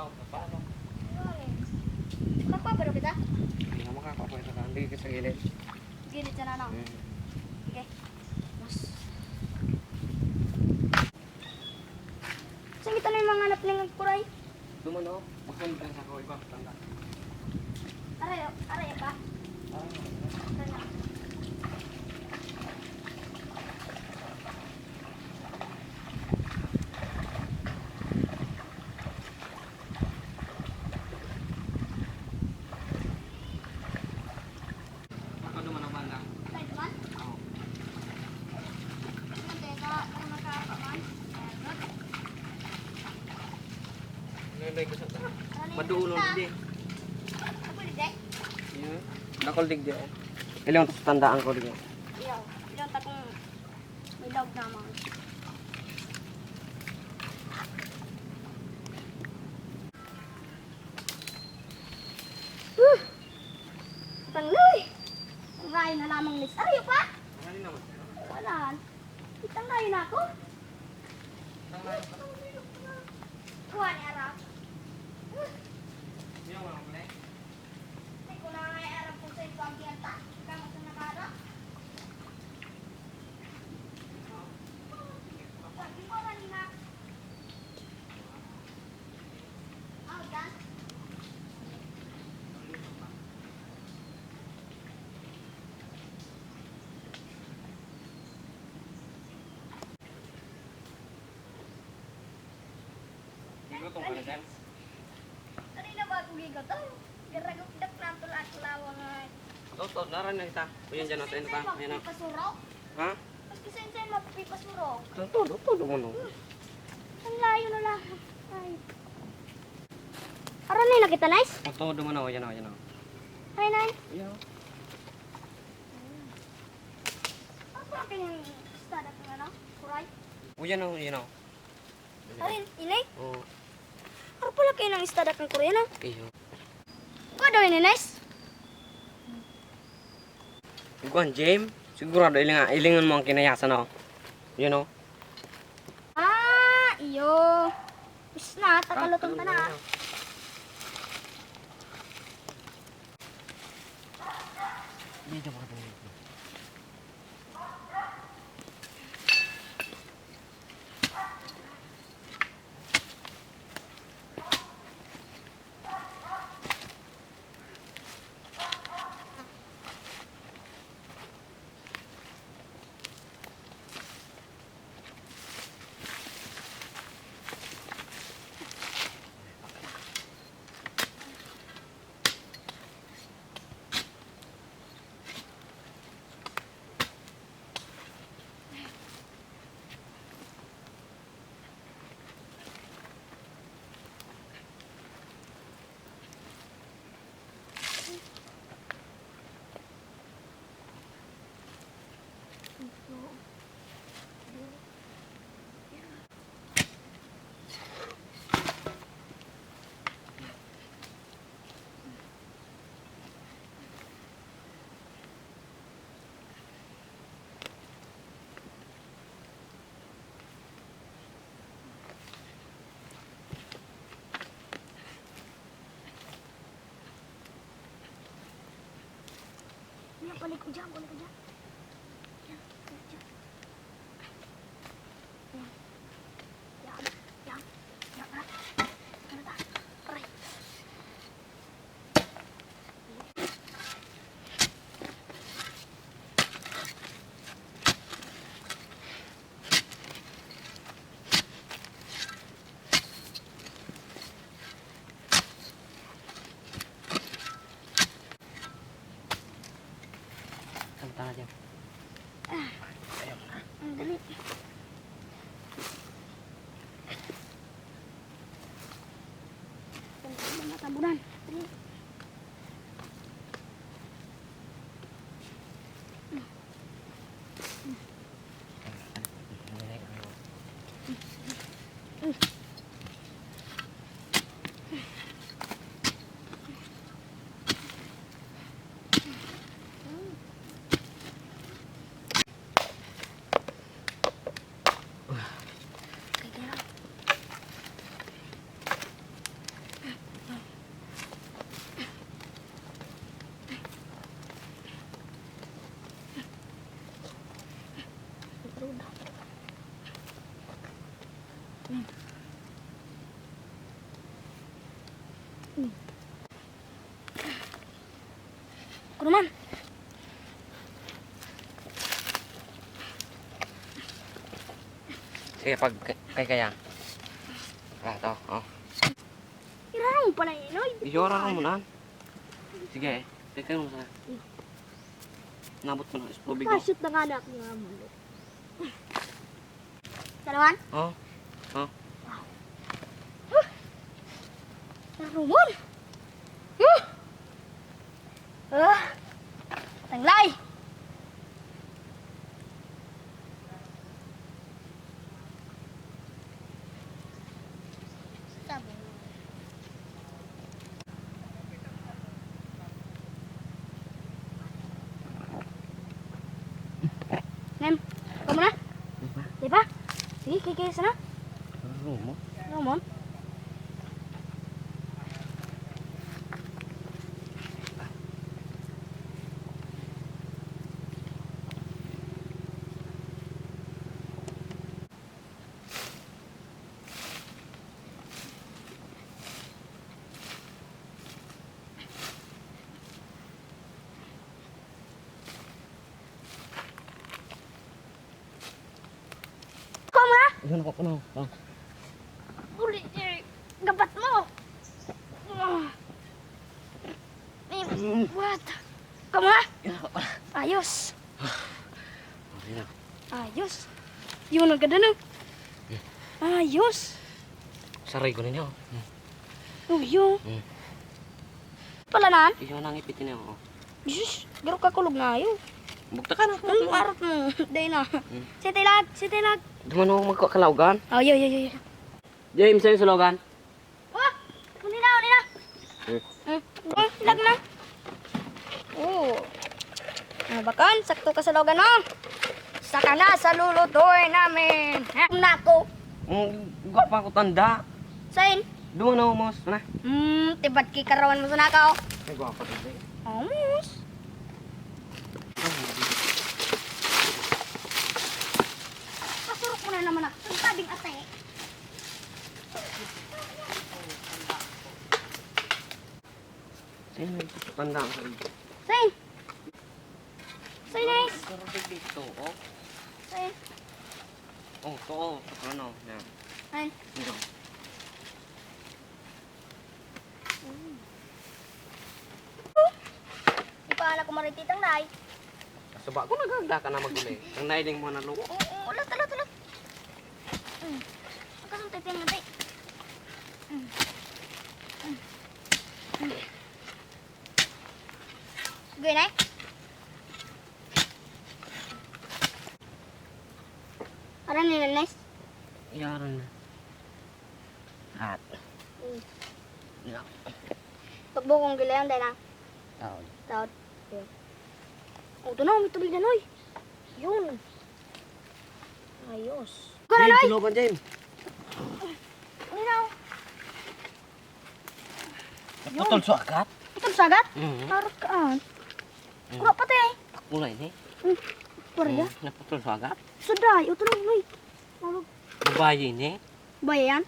Paano? Paano? Magpaparo kita? Hindi nga makakapagpapita ka. Hindi ka sa gilid. Gilid siya na, no? Okay. Mas. Saan kita na yung mga napling kuray? Dumano. Magpunta sa ko. Iba. Tanda. Aray ba? Aray na. Ako dumano ba lang? Side man? Oo. Hindi ka magkakapan. Nilay ko sa ta. Maduulong di. Ako liday? Yeah. Nakuldig di ako. Ilang tandaan ko din. Iyaw. Ilang takong may log naman. Tangloy! Tanglayo na lamang nis. Arayo pa? Ano naman? Wala. Tanglayo na ako. Kuha ni Arap. Yung mga muli. Hindi ko na nga Arap kung sa ito ang biyanta. Kamu sa nakara. Sabi ko kanina. Oh, Dan. Gutom ka na dyan. Kanina ba itong gigot? Oh, garagok daklan tula-tulawa nga. Toto, naran na kita. Kuyan dyan natin pa. Ayan na. Magpipasurok? Ha? Mas kisain-sain magpipasurok. Toto dumano. Ang layo na lang. Ay. Aran na kita, nice? Toto dumano. Yan o. Ay, nay. Yan o. Ano pa kayong stada kang ano? Kuray? Yan o. Yan o. Arin, inay? Oo. Ano pala kayo ng stada kang kuray na? Iyo. Kuha daw yun, nice? Iguan, James. Sigurado ilingan mo ang kinayasan ako. You know? Ah, iyo. Is na, tagalutong ka na. Dito mo ka tumingin. Balik ko dyan. Yan, balik dyan. Yan. Ano ta? Aray. Kanta na dyan. Ayaw na. Ang dali. Mga tabunan. Dali. Ako naman. Sige, pag kay kaya. Ito, oh. Irarang pa na yun, oy. Iyora mo na. Sige, teka mo sa. Nabot ko na is tubig ko. Kashoot na nga na ako nga mulo. Salaman? Oh. Oh. Narumon. Tanglay. Nem, kamu na? Di ba? Sige, kaya sana. Rumo. Ramon. Kamu na? Iyan ako puno. Oh. Uli, gabat mo. What? Kamu na? Iyan ako pala. Ayos. Okay na. Ayos. Yun ang ganda na. Ayos. Saray ko ninyo. Oh, yun. Hmm. Pala na? Iyon ang ipitin niyo. Oh. Jesus, garo ka kulog na yun. Bukta ka na. Ang marot mo. Day na. Sitilag, sitilag. Duman ako magkakalawgan. Oh, yo. James, sa'yo sa logan. Oh, uni na. Lag na. Oh. Bakan, sakto ka sa logan mo. Saka na sa lulutuin namin. Nako. Gwapa ko tanda. Sain? Duman ako, mos. Na. Tibat kikarawan mo sa nakaw. Ay, gwapa ko. Amos. Pasurok mo na naman ako. Ang tabing ate. Sa'yo may tanda ang sarili. Sain? Sain, nice. Karabig dito, oh. Sain? Oh, to, oh. Ano, yan. Sain? Ito. Ipaalam ko marititang nai. Saba ko nagagda ka na maguli. Ang nailing mo na luwa. Oo, ulat. Ang kasang titiyang natin. Sige, Nay. Ano nila, Nes? Yaran na. At. Ya. Tukbo kong gilayang dahil na. Tao. Taot. Oh, ito na, may tubig na, Noy. Yun. Ayos. Go na, James, Noy! tuloban, James. Ano na? Naputol sa akat. Ito sagat? Mhm. Harap ka. Kura pati eh. Kulay ni. Warga. Naputol sa akat. Sudah, ito na, Noy. Marag. Babayi ni. Bayan?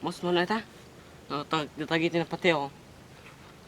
Mas mo na ita. Tagitin na pati oh.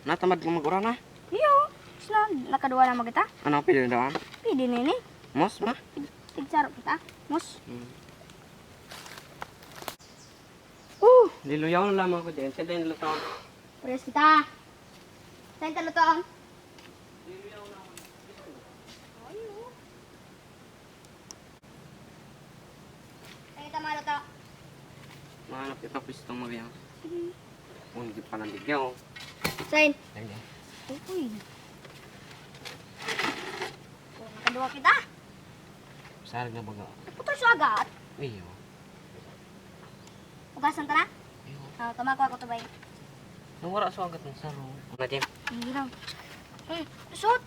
Natamad ka mag-ura na. Iyo. Sila, nakaduwa na magita. Ano ang pili dawan? Pwede na yun eh. Mas ma? Tigsarap kita. Mus. Diluyaw na lamang ko din. Siya din lutong. Press kita. Saan ka lutoon? Saan kita maluto? Mahanap kita pistong magyang. Kung hindi pa nandigyaw. Saan? Lagi. Uy. Nakaduwa kita. Sarag na baga. Putol siya agad. Iyo. Ugasan ka na? Iyo. Tumako ako to ba yun? Nang wala sa agad ng saro. Ano din? Hindi lang. Suot!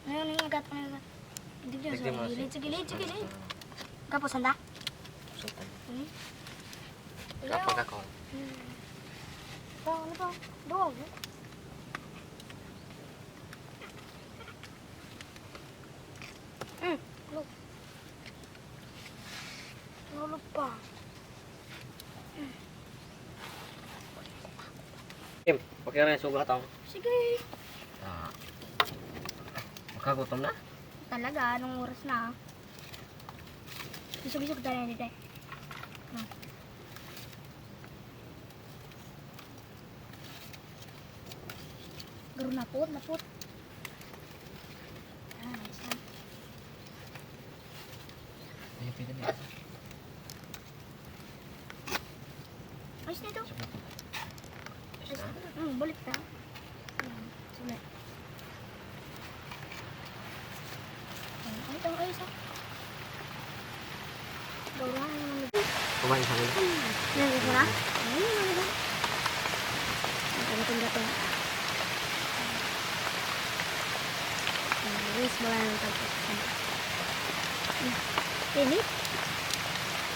Ayun, yung agat. Hindi dyan, Tignan mo, sa gilid. Kapos, handa? Sultan. Hmm? Kapag ako. Ano pa? Dog. Pakira yung sugat ako. Sige. Ah. Makagutom na? Talaga, anong oras na? Bisog-bisog tayo dito eh. Garo napot. Ah, isa. Ay, pwede na. Ayos na ito. Ayos na. Balik ta. Sulit. Ayos ah. Gaurahan naman ito. Kumain sa akin. Yan, ito na. Ayun. Gatong. Ayos, wala nang tapos. Ini.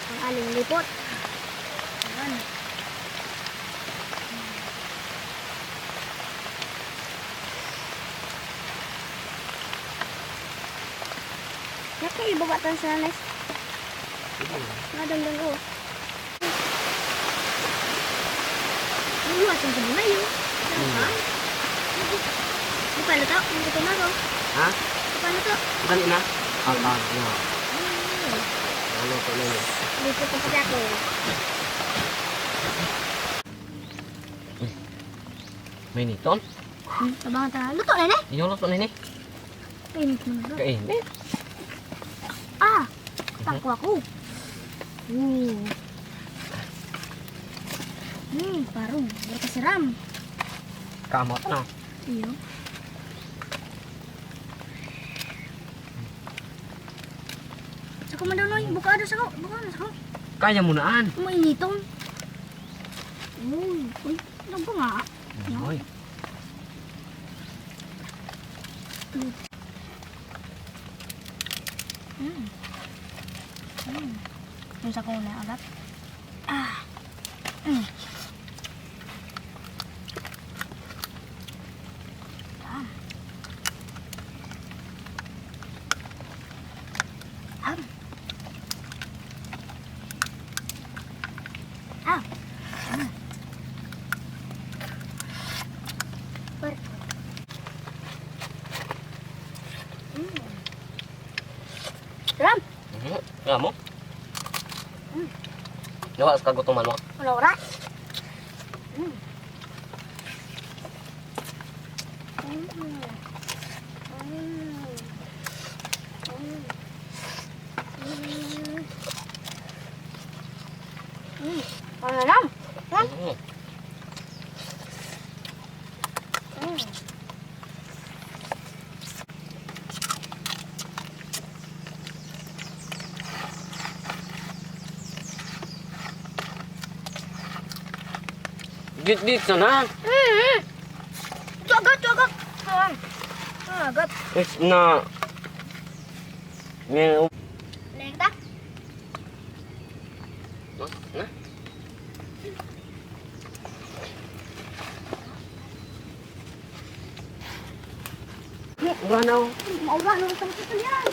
Ang aling lipot. Ayan. Naka ibabatan sa nanes. Nadangdang ko. Iwasan sa muna yun. Paano to? Ito na to. Ha? Paano to? Dali na? Ano? Ano to na yun? Dito ko pati ako. May niton? Abangan ta. Luto na na. Yung luto na ni. Kainit mo na. Kainit. Ah! Takwa ako. Parang. Berkasiram. Kamot na. Iyo. Sako man daw noy. Buka ada sako. Buka na sako. Kaya mo naan. Mainitong. Uy. Ano ba nga? Hoy. Yung sako na agad. Ram! Nga mo? Nawa sa kagutuman mo? Ano oras? Ano Ram? Dit sana. Agad. Agad. It's na. Ngayon. Lenta? Na? Uranaw. Maura, ano sa mga yan?